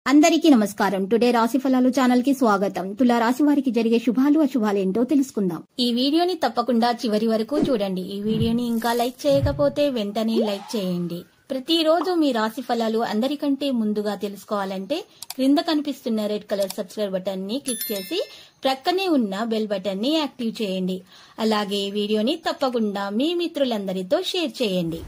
అందరికీ నమస్కారం. టుడే రాశి ఫలాలు ఛానల్ కి స్వాగతం. తులా రాశి వారికి జరిగే శుభాలు అశుభాలు ఏంటో తెలుసుకుందాం. ఈ వీడియోని తప్పకుండా చివరి వరకు చూడండి. ఈ వీడియోని ఇంకా లైక్ చేయకపోతే వెంటనే లైక్ చేయండి. ప్రతిరోజు మీ రాశి ఫలాలు అందరికంటే ముందుగా తెలుసుకోవాలంటే క్రింద కనిపిస్తున్న రెడ్ కలర్ సబ్స్క్రైబ్ బటన్ ని క్లిక్ చేసి ప్రక్కనే ఉన్న బెల్ బటన్ ని యాక్టివ్ చేయండి. అలాగే వీడియోని తప్పకుండా మీ మిత్రులందరితో షేర్ చేయండి.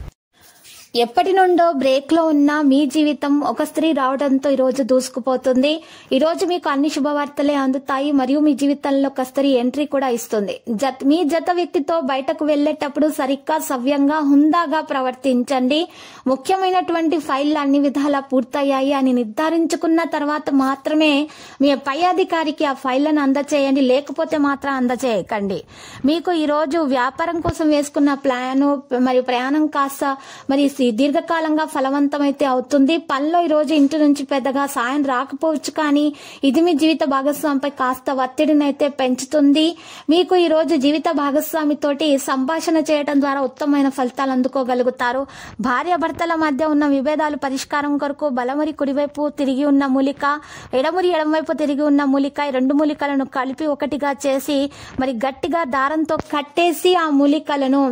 ఎప్పటి నుండో బ్రేక్ లో ఉన్న మీ జీవితం ఒక స్త్రీ రావడంతో ఈ రోజు దూసుకుపోతుంది. ఈ రోజు మీకు అన్ని శుభవార్తలే అందుతాయి మరియు మీ జీవితంలో ఒక స్త్రీ ఎంట్రీ కూడా ఇస్తుంది. మీ జత వ్యక్తితో బయటకు వెళ్లేటప్పుడు సరిగ్గా సవ్యంగా హుందాగా ప్రవర్తించండి. ముఖ్యమైనటువంటి ఫైళ్లు అన్ని విధాలా పూర్తయ్యాయి అని నిర్ధారించుకున్న తర్వాత మాత్రమే మీ పై అధికారికి ఆ ఫైళ్లను అందచేయండి. లేకపోతే మాత్రం అందచేయకండి. మీకు ఈ రోజు వ్యాపారం కోసం వేసుకున్న ప్లాను మరియు ప్రయాణం కాస్త మరి దీర్ఘకాలంగా ఫలవంతమైతే అవుతుంది. పనిలో ఈ రోజు ఇంటి నుంచి పెద్దగా సాయం రాకపోవచ్చు, కానీ ఇది మీ జీవిత భాగస్వామిపై కాస్త ఒత్తిడిని అయితే పెంచుతుంది. మీకు ఈ రోజు జీవిత భాగస్వామితోటి సంభాషణ చేయడం ద్వారా ఉత్తమమైన ఫలితాలు అందుకోగలుగుతారు. భార్యాభర్తల మధ్య ఉన్న విభేదాలు పరిష్కారం కొరకు బలమురి కుడివైపు తిరిగి ఉన్న మూలిక, ఎడమురి ఎడమవైపు తిరిగి ఉన్న మూలిక, ఈ రెండు మూలికలను కలిపి ఒకటిగా చేసి మరి గట్టిగా దారంతో కట్టేసి ఆ మూలికలను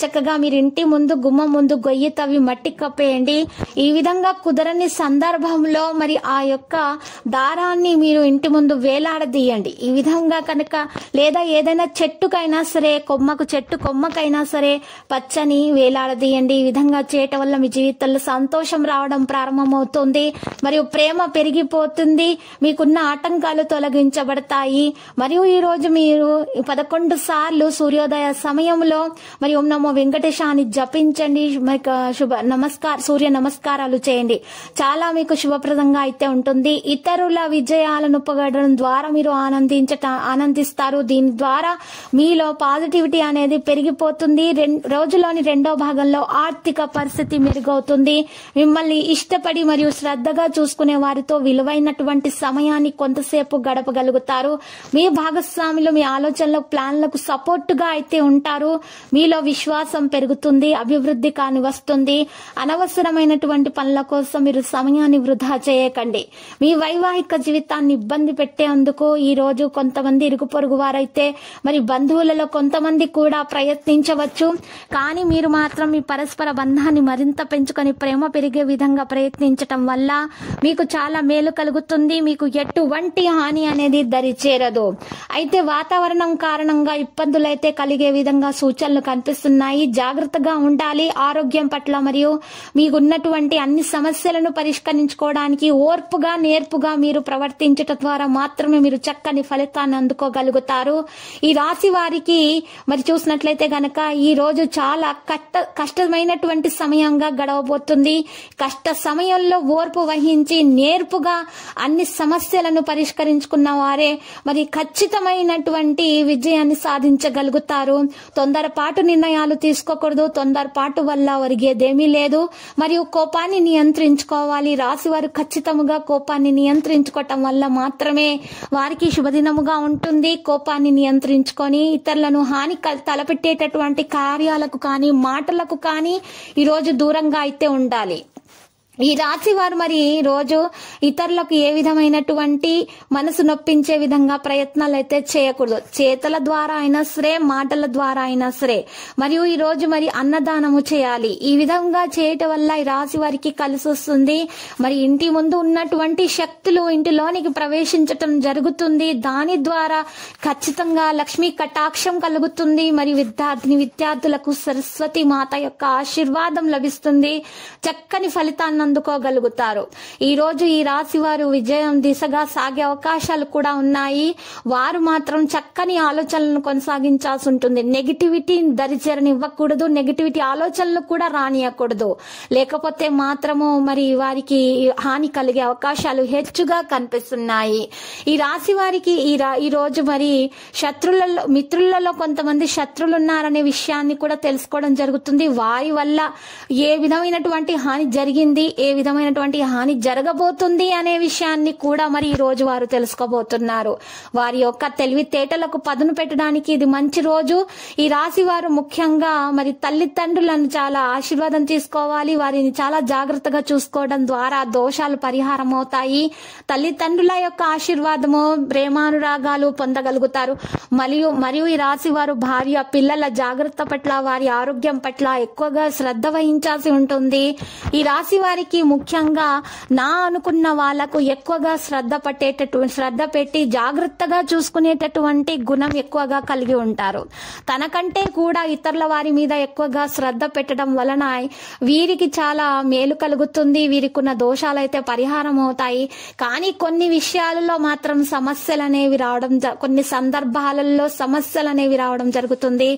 చక్కగా మీరు ఇంటి ముందు గుమ్మం ముందు గొయ్యి తవ్వి మట్టి కప్పేయండి. ఈ విధంగా కుదరని సందర్భంలో మరి ఆ యొక్క దారాన్ని మీరు ఇంటి ముందు వేలాడదీయండి. ఈ విధంగా కనుక లేదా ఏదైనా చెట్టుకైనా సరే చెట్టు కొమ్మకైనా సరే పచ్చని వేలాడదీయండి. ఈ విధంగా చేయటం వల్ల మీ జీవితంలో సంతోషం రావడం ప్రారంభమవుతుంది మరియు ప్రేమ పెరిగిపోతుంది. మీకున్న ఆటంకాలు తొలగించబడతాయి. మరియు ఈ రోజు మీరు 11 సార్లు సూర్యోదయ సమయంలో మరి ఓం నమో వెంకటేశాన్ని జపించండి. సూర్య నమస్కారాలు చేయండి. చాలా మీకు శుభప్రదంగా అయితే ఉంటుంది. ఇతరుల విజయాలను పొగడడం ద్వారా మీరు ఆనందిస్తారు. దీని ద్వారా మీలో పాజిటివిటీ అనేది పెరిగిపోతుంది. రోజులోని రెండో భాగంలో ఆర్థిక పరిస్థితి మెరుగవుతుంది. మిమ్మల్ని ఇష్టపడి మరియు శ్రద్ధగా చూసుకునే వారితో విలువైనటువంటి సమయాన్ని కొంతసేపు గడపగలుగుతారు. మీ భాగస్వాములు మీ ఆలోచనలకు ప్లాన్లకు సపోర్టుగా అయితే ఉంటారు. మీలో విశ్వాసం పెరుగుతుంది. అభివృద్ధి కాని వస్తుంది. అనవసరమైనటువంటి పనుల కోసం మీరు సమయాన్ని వృధా చేయకండి. మీ వైవాహిక జీవితాన్ని ఇబ్బంది పెట్టేందుకు ఈ రోజు కొంతమంది ఇరుగు పొరుగు వారైతే మరి బంధువులలో కొంతమంది కూడా ప్రయత్నించవచ్చు. కానీ మీరు మాత్రం మీ పరస్పర బంధాన్ని మరింత పెంచుకొని ప్రేమ పెరిగే విధంగా ప్రయత్నించటం వల్ల మీకు చాలా మేలు కలుగుతుంది. మీకు ఎటువంటి హాని అనేది దరి చేరదు. అయితే వాతావరణం కారణంగా ఇబ్బందులైతే కలిగే విధంగా సూచనలు కనిపిస్తున్నాయి. జాగ్రత్తగా ఉండాలి. ఆరోగ్యం పట్ల మరియు మీకున్నటువంటి అన్ని సమస్యలను పరిష్కరించుకోవడానికి ఓర్పుగా నేర్పుగా మీరు ప్రవర్తించటం ద్వారా మాత్రమే మీరు చక్కని ఫలితాన్ని అందుకోగలుగుతారు. ఈ రాశి వారికి మరి చూసినట్లయితే గనక ఈ రోజు చాలా కష్టమైనటువంటి సమయంగా గడవబోతుంది. కష్ట సమయంలో ఓర్పు వహించి నేర్పుగా అన్ని సమస్యలను పరిష్కరించుకున్న వారే మరి ఖచ్చితమైనటువంటి విజయాన్ని సాధించగలుగుతారు. తొందరపాటు నిర్ణయాలు తీసుకోకూడదు. తొందరపాటు వల్ల ఒరిగేదేమీ లేదు. మరియు కోపాన్ని నియంత్రించుకోవాలి. రాశి వారు ఖచ్చితంగా కోపాన్ని నియంత్రించుకోవటం వల్ల మాత్రమే వారికి శుభదినముగా ఉంటుంది. కోపాన్ని నియంత్రించుకొని ఇతరులను హాని తలపెట్టేటటువంటి కార్యాలకు కానీ మాటలకు కానీ ఈరోజు దూరంగా అయితే ఉండాలి. ఈ రాశి వారు మరి రోజు ఇతరులకు ఏ విధమైనటువంటి మనసు నొప్పించే విధంగా ప్రయత్నాలు అయితే చేయకూడదు. చేతల ద్వారా అయినా సరే, మాటల ద్వారా అయినా సరే. మరియు ఈ రోజు మరి అన్నదానము చేయాలి. ఈ విధంగా చేయటం వల్ల ఈ రాశి వారికి కలిసి వస్తుంది. మరి ఇంటి ముందు ఉన్నటువంటి శక్తులు ఇంటిలోనికి ప్రవేశించటం జరుగుతుంది. దాని ద్వారా ఖచ్చితంగా లక్ష్మీ కటాక్షం కలుగుతుంది. మరి విద్యార్థులకు సరస్వతి మాత యొక్క ఆశీర్వాదం లభిస్తుంది. చక్కని ఫలితాన్ని అందుకోగలుగుతారు. ఈ రోజు ఈ రాశి వారు విజయం దిశగా సాగే అవకాశాలు కూడా ఉన్నాయి. వారు మాత్రం చక్కని ఆలోచనలను కొనసాగించాల్సి ఉంటుంది. నెగిటివిటీ దరిచేరనివ్వకూడదు. నెగిటివిటీ ఆలోచనలు కూడా రానియకూడదు. లేకపోతే మాత్రము మరి వారికి హాని కలిగే అవకాశాలు హెచ్చుగా కనిపిస్తున్నాయి. ఈ రాశి వారికి ఈ రోజు మరి మిత్రులలో కొంతమంది శత్రులు ఉన్నారనే విషయాన్ని కూడా తెలుసుకోవడం జరుగుతుంది. వారి వల్ల ఏ విధమైనటువంటి హాని జరిగింది, ఏ విధమైనటువంటి హాని జరగబోతుంది అనే విషయాన్ని కూడా మరి ఈ రోజు వారు తెలుసుకోబోతున్నారు. వారి యొక్క తెలివితేటలకు పదును పెట్టడానికి ఇది మంచి రోజు. ఈ రాశి వారు ముఖ్యంగా మరి తల్లిదండ్రులను చాలా ఆశీర్వాదం తీసుకోవాలి. వారిని చాలా జాగ్రత్తగా చూసుకోవడం ద్వారా దోషాలు పరిహారం అవుతాయి. తల్లిదండ్రుల యొక్క ఆశీర్వాదము, ప్రేమానురాగాలు పొందగలుగుతారు. మరియు ఈ రాశి వారు భార్య పిల్లల జాగ్రత్త పట్ల, వారి ఆరోగ్యం పట్ల ఎక్కువగా శ్రద్ధ వహించాల్సి ఉంటుంది. ఈ రాశి వారికి ముఖ్యంగా నా అనుకున్న వాళ్లకు ఎక్కువగా శ్రద్ధ పెట్టి జాగ్రత్తగా చూసుకునేటటువంటి గుణం ఎక్కువగా కలిగి ఉంటారు. తనకంటే కూడా ఇతరుల వారి మీద ఎక్కువగా శ్రద్ధ పెట్టడం వలన వీరికి చాలా మేలు కలుగుతుంది. వీరికున్న దోషాలైతే పరిహారం అవుతాయి. కానీ కొన్ని విషయాలలో మాత్రం సమస్యలు అనేవి రావడం, కొన్ని సందర్భాలలో సమస్యలు అనేవి రావడం జరుగుతుంది.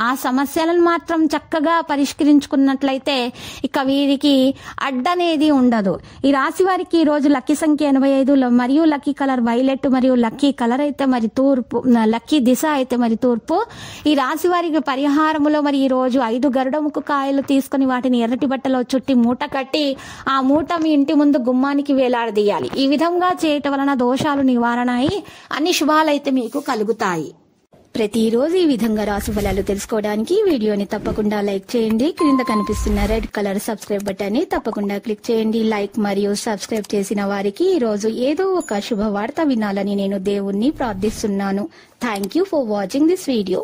ఆ సమస్యలను మాత్రం చక్కగా పరిష్కరించుకున్నట్లయితే ఇక వీరికి అడ్డనేది ఉండదు. ఈ రాశి వారికి ఈ రోజు లక్కీ సంఖ్య 85 మరియు లక్కీ కలర్ వైలెట్ మరియు లక్కీ కలర్ అయితే మరి తూర్పు, లక్కీ దిశ అయితే మరి తూర్పు. ఈ రాశి వారికి పరిహారములో మరి ఈ రోజు 5 గరుడముకు కాయలు తీసుకుని వాటిని ఎర్రటి బట్టలో చుట్టి మూట కట్టి ఆ మూట మీ ఇంటి ముందు గుమ్మానికి వేలాడదీయాలి. ఈ విధంగా చేయటం వలన దోషాలు నివారణ అయి అన్ని శుభాలైతే మీకు కలుగుతాయి. ప్రతిరోజు ఈ విధంగా రాశి ఫలాలు తెలుసుకోవడానికి వీడియోని తప్పకుండా లైక్ చేయండి. క్రింద కనిపిస్తున్న రెడ్ కలర్ సబ్స్క్రైబ్ బటన్ ని తప్పకుండా క్లిక్ చేయండి. లైక్ మరియు సబ్స్క్రైబ్ చేసిన వారికి ఈ రోజు ఏదో ఒక శుభవార్త వినాలని నేను దేవుణ్ణి ప్రార్థిస్తున్నాను. Thank you for watching this video.